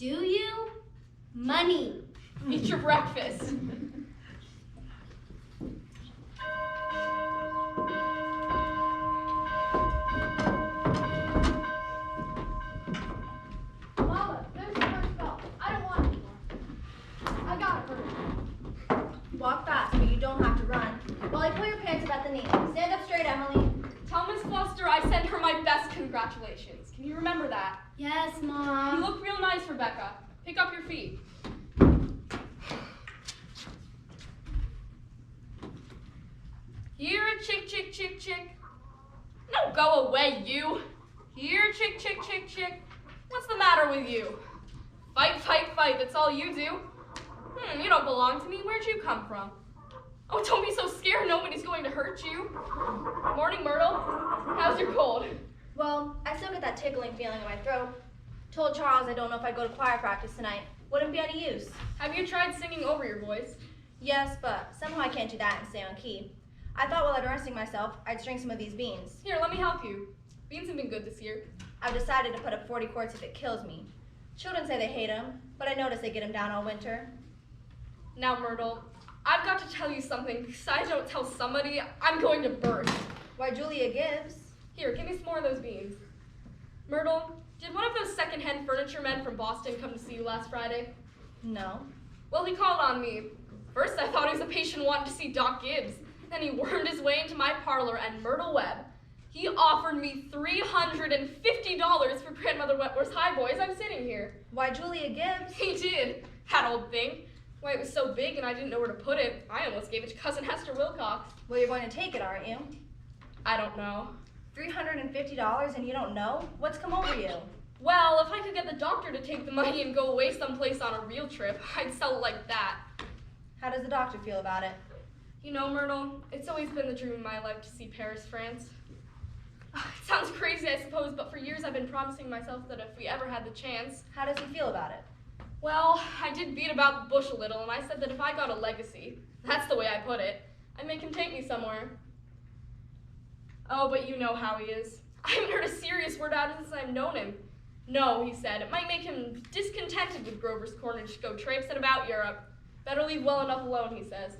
Do you? Money. Eat your breakfast. Mama, there's the first bell. I don't want it anymore. I gotta hurry. Walk fast, but you don't have to run. Molly, pull your pants up at the knee. Stand up straight, Emily. Tell Miss Foster I send her my best congratulations. Can you remember that? Yes, You Mom. look real nice, Rebecca. Pick up your feet. Here, chick, chick, chick, chick. No, go away, you. Here, chick, chick, chick, chick. What's the matter with you? Fight, fight, fight. That's all you do. You don't belong to me. Where'd you come from? Oh, don't be so scared. Nobody's going to hurt you. Morning, Myrtle. How's your cold? Well, I still get that tickling feeling in my throat. Told Charles I don't know if I'd go to choir practice tonight. Wouldn't be any use. Have you tried singing over your voice? Yes, but somehow I can't do that and stay on key. I thought while I'd resting myself, I'd string some of these beans. Here, let me help you. Beans have been good this year. I've decided to put up 40 quarts if it kills me. Children say they hate them, but I notice they get them down all winter. Now, Myrtle, I've got to tell you something. Because I don't tell somebody, I'm going to burst. Why, Julia Gibbs. Here, give me some more of those beans. Myrtle, did one of those second-hand furniture men from Boston come to see you last Friday? No. Well, he called on me. First, I thought he was a patient wanting to see Doc Gibbs. Then he wormed his way into my parlor, and Myrtle Webb, he offered me $350 for Grandmother Wentworth's high boys. I'm sitting here. Why, Julia Gibbs? He did. That old thing. Why, it was so big and I didn't know where to put it. I almost gave it to Cousin Hester Wilcox. Well, you're going to take it, aren't you? I don't know. $350 and you don't know? What's come over you? Well, if I could get the doctor to take the money and go away someplace on a real trip, I'd sell it like that. How does the doctor feel about it? You know, Myrtle, it's always been the dream of my life to see Paris, France. It sounds crazy, I suppose, but for years I've been promising myself that if we ever had the chance. How does he feel about it? Well, I did beat about the bush a little, and I said that if I got a legacy, that's the way I put it, I'd make him take me somewhere. Oh, but you know how he is. I haven't heard a serious word out of him since I've known him. No, he said, it might make him discontented with Grover's Corner to go traipsing about Europe. Better leave well enough alone, he says.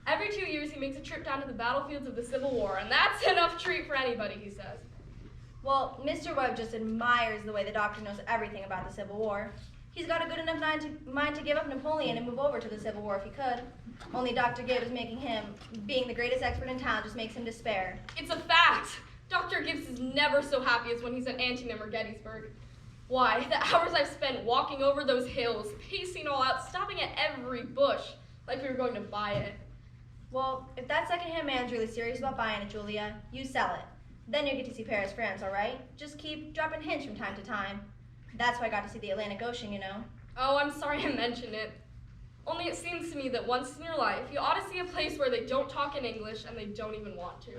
Every 2 years he makes a trip down to the battlefields of the Civil War, and that's enough treat for anybody, he says. Well, Mr. Webb just admires the way the doctor knows everything about the Civil War. He's got a good enough mind to give up Napoleon and move over to the Civil War if he could. Only Dr. Gibbs making him, being the greatest expert in town, just makes him despair. It's a fact. Dr. Gibbs is never so happy as when he's at Antietam or Gettysburg. Why, the hours I've spent walking over those hills, pacing all out, stopping at every bush, like we were going to buy it. Well, if that second-hand man's really serious about buying it, Julia, you sell it. Then you get to see Paris, France, all right? Just keep dropping hints from time to time. That's why I got to see the Atlantic Ocean, you know. Oh, I'm sorry I mentioned it. Only it seems to me that once in your life, you ought to see a place where they don't talk in English and they don't even want to.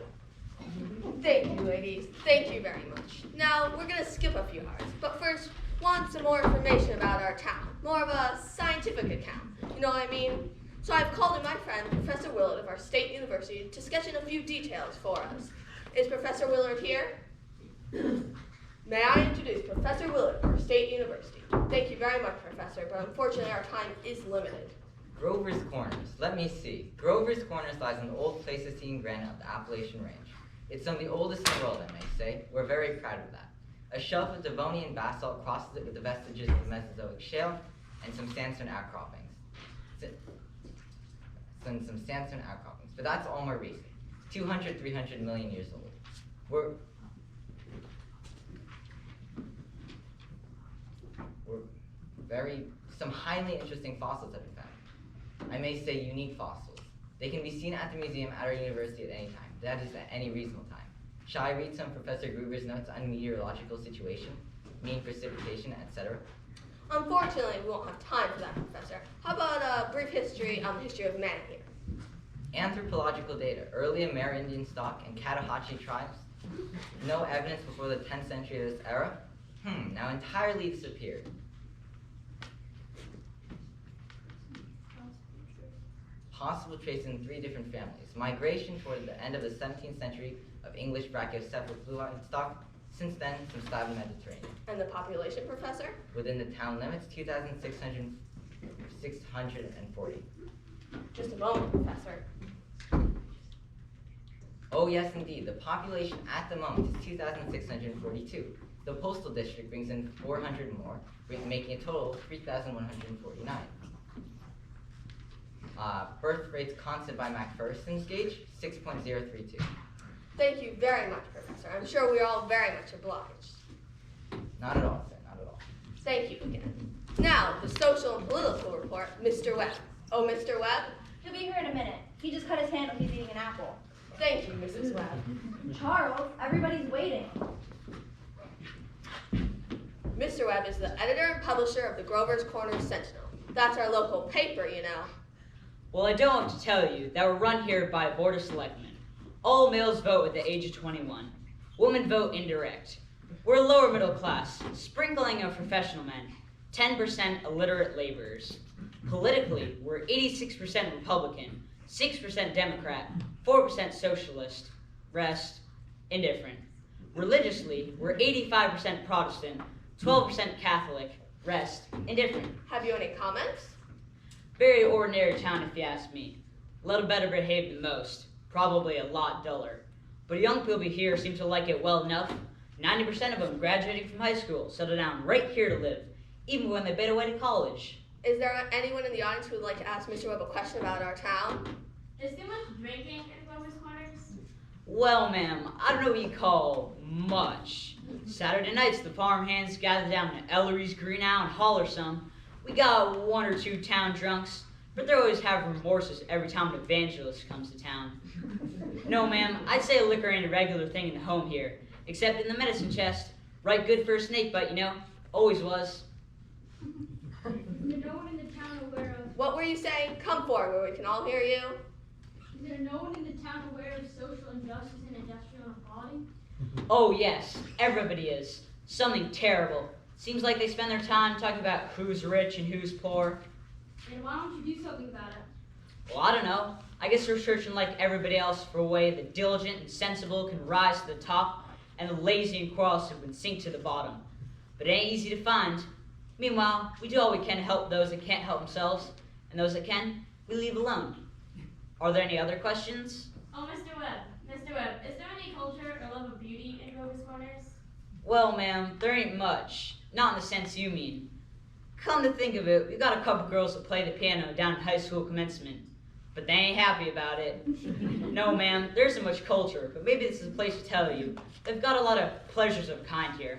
Thank you, ladies. Thank you very much. Now, we're going to skip a few hours, but first, want some more information about our town. More of a scientific account. You know what I mean? So I've called in my friend, Professor Willard of our state university, to sketch in a few details for us. Is Professor Willard here? May I introduce Professor Willard of our state university. Thank you very much, Professor, but unfortunately our time is limited. Grover's Corners. Let me see. Grover's Corners lies in the old Pleistocene granite of the Appalachian Range. It's some of the oldest in the world, I may say. We're very proud of that. A shelf of Devonian basalt crosses it with the vestiges of the Mesozoic shale and some sandstone outcroppings. Some sandstone outcroppings, but that's all more recent. 200, 300 million years old. We're some highly interesting fossils have been found. I may say unique fossils. They can be seen at the museum at our university at any time. That is at any reasonable time. Shall I read some Professor Gruber's notes on meteorological situation, mean precipitation, etc.? Unfortunately, we won't have time for that, Professor. How about a brief history on the history of man here? Anthropological data. Early Amerindian stock and Cotahuachi tribes. No evidence before the 10th century of this era. Now entirely disappeared. Possible trace in 3 different families. Migration toward the end of the 17th century of English brachiocephaloid stock. Since then, some style Mediterranean. And the population, Professor? Within the town limits, 2,640. Just a moment, Professor. Oh yes, indeed. The population at the moment is 2,642. The postal district brings in 400 more, making a total of 3,149. Birth rates constant by Macpherson's gauge, 6.032. Thank you very much, Professor. I'm sure we are all very much obliged. Not at all, sir, not at all. Thank you again. Now, the social and political report, Mr. Webb. Oh, Mr. Webb? He'll be here in a minute. He just cut his hand when he's eating an apple. Thank you, Mrs. Webb. Charles, everybody's waiting. Mr. Webb is the editor and publisher of the Grover's Corner Sentinel. That's our local paper, you know. Well, I don't have to tell you that we're run here by a board of selectmen. All males vote at the age of 21. Women vote indirect. We're lower middle class, sprinkling of professional men, 10% illiterate laborers. Politically, we're 86% Republican, 6% Democrat, 4% Socialist, rest indifferent. Religiously, we're 85% Protestant, 12% Catholic, rest indifferent. Have you any comments? Very ordinary town if you ask me. A little better behaved than most, probably a lot duller. But young people here seem to like it well enough. 90% of them graduating from high school settle down right here to live, even when they've been away to college. Is there anyone in the audience who would like to ask Mr. Webb a question about our town? Is there much drinking in Grover's Corners? Well, ma'am, I don't know what you call much. Saturday nights, the farmhands gather down to Ellery's Green Owl and holler some. We got one or two town drunks, but they always have remorses every time an evangelist comes to town. No, ma'am, I'd say liquor ain't a regular thing in the home here, except in the medicine chest. Right good for a snake bite, you know. Always was. Is there no one in the town aware of? What were you saying? Come forward where we can all hear you. Is there no one in the town aware of social injustice and industrial inequality? Oh, yes, everybody is. Something terrible. Seems like they spend their time talking about who's rich and who's poor. Then why don't you do something about it? Well, I don't know. I guess we're searching like everybody else for a way the diligent and sensible can rise to the top and the lazy and quarrelsome can sink to the bottom. But it ain't easy to find. Meanwhile, we do all we can to help those that can't help themselves, and those that can, we leave alone. Are there any other questions? Oh, Mr. Webb, is there any culture or love of beauty in Grover's Corners? Well, ma'am, there ain't much. Not in the sense you mean. Come to think of it, we got a couple girls that play the piano down at high school commencement. But they ain't happy about it. No, ma'am, there isn't much culture, but maybe this is a place to tell you. They've got a lot of pleasures of a kind here.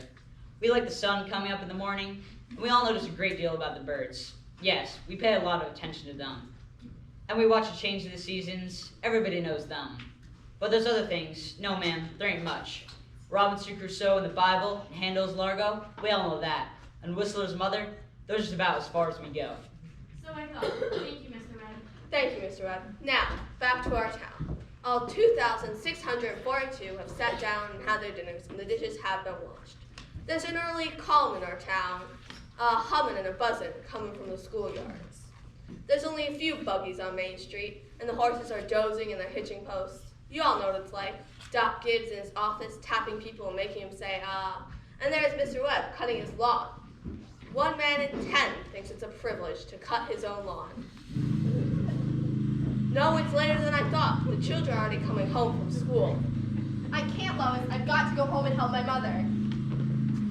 We like the sun coming up in the morning, and we all notice a great deal about the birds. Yes, we pay a lot of attention to them. And we watch the change of the seasons. Everybody knows them. But there's other things. No, ma'am, there ain't much. Robinson Crusoe in the Bible, and Handel's Largo, we all know that. And Whistler's Mother, those are just about as far as we go. So I thought. Thank you, Mr. Webb. Thank you, Mr. Webb. Now, back to our town. All 2,642 have sat down and had their dinners, and the dishes have been washed. There's an early calm in our town, a humming and a buzzing coming from the schoolyards. There's only a few buggies on Main Street, and the horses are dozing in their hitching posts. You all know what it's like. Doc Gibbs in his office tapping people and making them say, ah. And there's Mr. Webb cutting his lawn. 1 man in 10 thinks it's a privilege to cut his own lawn. No, it's later than I thought. The children are already coming home from school. I can't, Lois. I've got to go home and help my mother.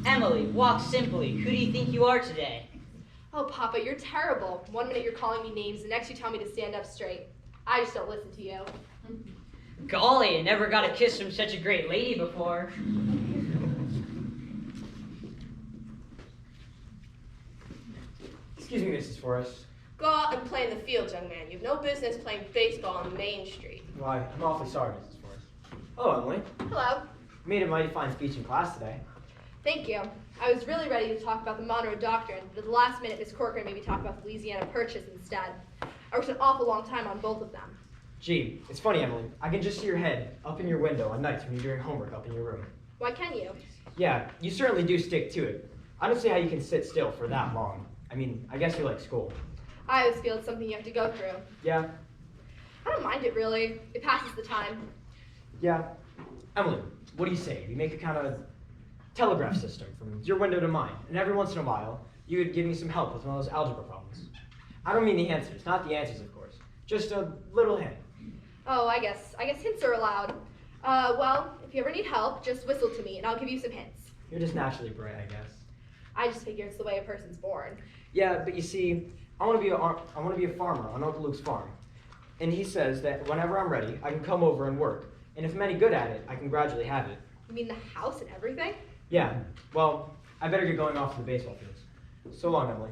Emily, walk simply. Who do you think you are today? Oh, Papa, you're terrible. 1 minute you're calling me names, the next you tell me to stand up straight. I just don't listen to you. Golly, I never got a kiss from such a great lady before. Excuse me, Mrs. Forrest. Go out and play in the fields, young man. You have no business playing baseball on Main Street. Why, I'm awfully sorry, Mrs. Forrest. Hello, Emily. Hello. You made a mighty fine speech in class today. Thank you. I was really ready to talk about the Monroe Doctrine, but at the last minute, Miss Corcoran made me talk about the Louisiana Purchase instead. I worked an awful long time on both of them. Gee, it's funny, Emily. I can just see your head up in your window on nights when you're doing homework up in your room. Why can you? Yeah, you certainly do stick to it. I don't see how you can sit still for that long. I mean, I guess you like school. I always feel it's something you have to go through. Yeah? I don't mind it, really. It passes the time. Yeah. Emily, what do you say? We make a kind of telegraph system from your window to mine, and every once in a while, you would give me some help with one of those algebra problems. I don't mean the answers, not the answers, of course. Just a little hint. Oh, I guess hints are allowed. Well, if you ever need help, just whistle to me and I'll give you some hints. You're just naturally bright, I guess. I just figure it's the way a person's born. Yeah, but you see, I want to be a farmer on Uncle Luke's farm. And he says that whenever I'm ready, I can come over and work. And if I'm any good at it, I can gradually have it. You mean the house and everything? Yeah, well, I better get going off to the baseball fields. So long, Emily.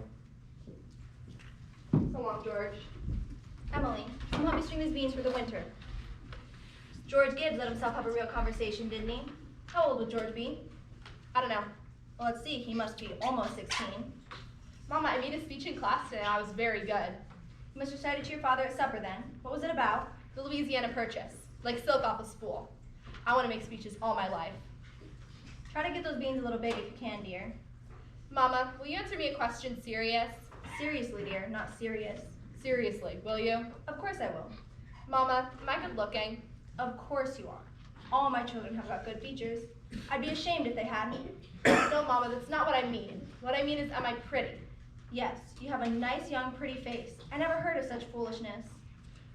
So long, George. Emily, come help me string these beans for the winter. George Gibbs let himself have a real conversation, didn't he? How old would George be? I don't know. Well, let's see, he must be almost 16. Mama, I made a speech in class today and I was very good. You must recite it to your father at supper then. What was it about? The Louisiana Purchase, like silk off a spool. I want to make speeches all my life. Try to get those beans a little big if you can, dear. Mama, will you answer me a question serious? Seriously, dear, not serious. Seriously, will you? Of course I will. Mama, am I good looking? Of course you are. All my children have got good features. I'd be ashamed if they hadn't. No, Mama, that's not what I mean. What I mean is, am I pretty? Yes, you have a nice, young, pretty face. I never heard of such foolishness.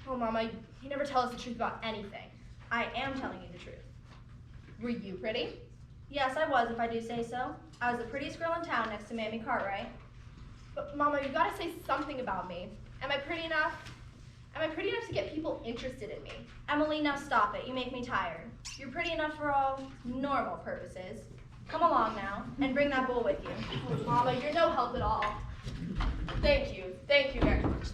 Oh, Mama, you never tell us the truth about anything. I am telling you the truth. Were you pretty? Yes, I was, if I do say so. I was the prettiest girl in town next to Mammy Cartwright. But, Mama, you gotta say something about me. Am I pretty enough? Am I pretty enough to get people interested in me? Emily, now stop it. You make me tired. You're pretty enough for all normal purposes. Come along now, and bring that bowl with you. Oh, Mama, you're no help at all. Thank you very much.